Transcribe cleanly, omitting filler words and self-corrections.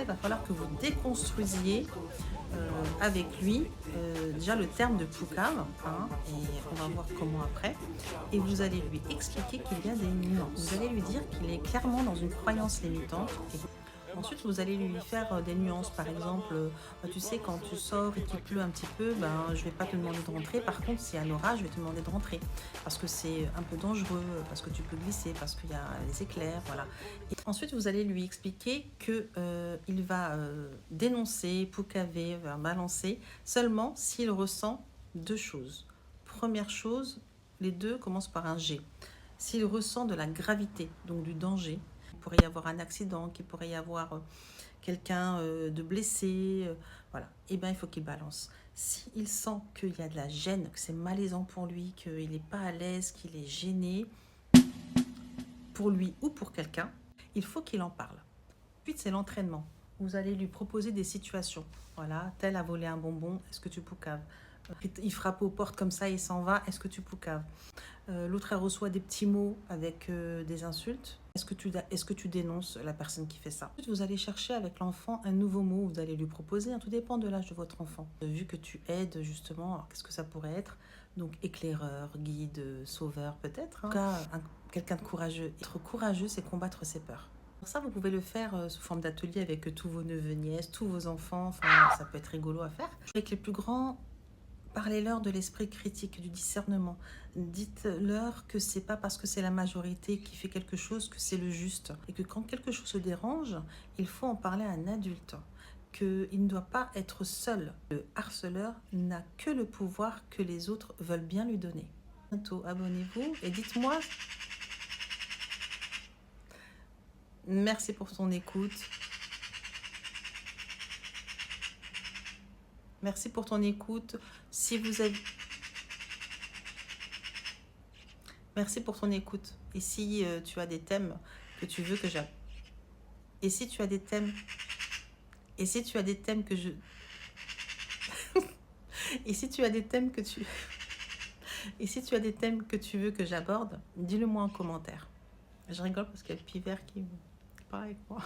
va falloir que vous déconstruisiez avec lui déjà le terme de poucave, hein, et on va voir comment après. Et vous allez lui expliquer qu'il y a des nuances. Vous allez lui dire qu'il est clairement dans une croyance limitante. Ensuite, vous allez lui faire des nuances. Par exemple, tu sais, quand tu sors et qu'il pleut un petit peu, ben, je ne vais pas te demander de rentrer. Par contre, s'il y a un orage, je vais te demander de rentrer. Parce que c'est un peu dangereux, parce que tu peux glisser, parce qu'il y a les éclairs, voilà. Et ensuite, vous allez lui expliquer qu'il va dénoncer, poucaver, va balancer, seulement s'il ressent deux choses. Première chose, les deux commencent par un G. S'il ressent de la gravité, donc du danger, il pourrait y avoir un accident, qu'il pourrait y avoir quelqu'un de blessé, voilà, et bien il faut qu'il balance. S'il sent qu'il y a de la gêne, que c'est malaisant pour lui, qu'il n'est pas à l'aise, qu'il est gêné, pour lui ou pour quelqu'un, il faut qu'il en parle. Ensuite, c'est l'entraînement. Vous allez lui proposer des situations. Voilà, tel a volé un bonbon, est-ce que tu poucaves? Il frappe aux portes comme ça, il s'en va, est-ce que tu poucaves? L'autre, elle reçoit des petits mots avec des insultes. Est-ce que tu dénonces la personne qui fait ça? Ensuite, vous allez chercher avec l'enfant un nouveau mot, vous allez lui proposer, hein, tout dépend de l'âge de votre enfant. Vu que tu aides justement, qu'est-ce que ça pourrait être? Donc éclaireur, guide, sauveur peut-être. En tout cas, quelqu'un de courageux. Être courageux, c'est combattre ses peurs. Pour ça, vous pouvez le faire sous forme d'atelier avec tous vos neveux, nièces, tous vos enfants. Enfin, ça peut être rigolo à faire. Avec les plus grands, parlez-leur de l'esprit critique, du discernement. Dites-leur que c'est pas parce que c'est la majorité qui fait quelque chose que c'est le juste. Et que quand quelque chose se dérange, il faut en parler à un adulte. Qu'il ne doit pas être seul. Le harceleur n'a que le pouvoir que les autres veulent bien lui donner. Bientôt, abonnez-vous et dites-moi. Merci pour ton écoute. Merci pour ton écoute. Si vous avez... Merci pour ton écoute. Et si tu as des thèmes que tu veux que j'aille... Et si tu as des thèmes... Et si tu as des thèmes que je... Et si tu as des thèmes que tu... Et si tu as des thèmes que tu veux que j'aborde, dis-le moi en commentaire. Je rigole parce qu'il y a le pivert qui parle avec moi.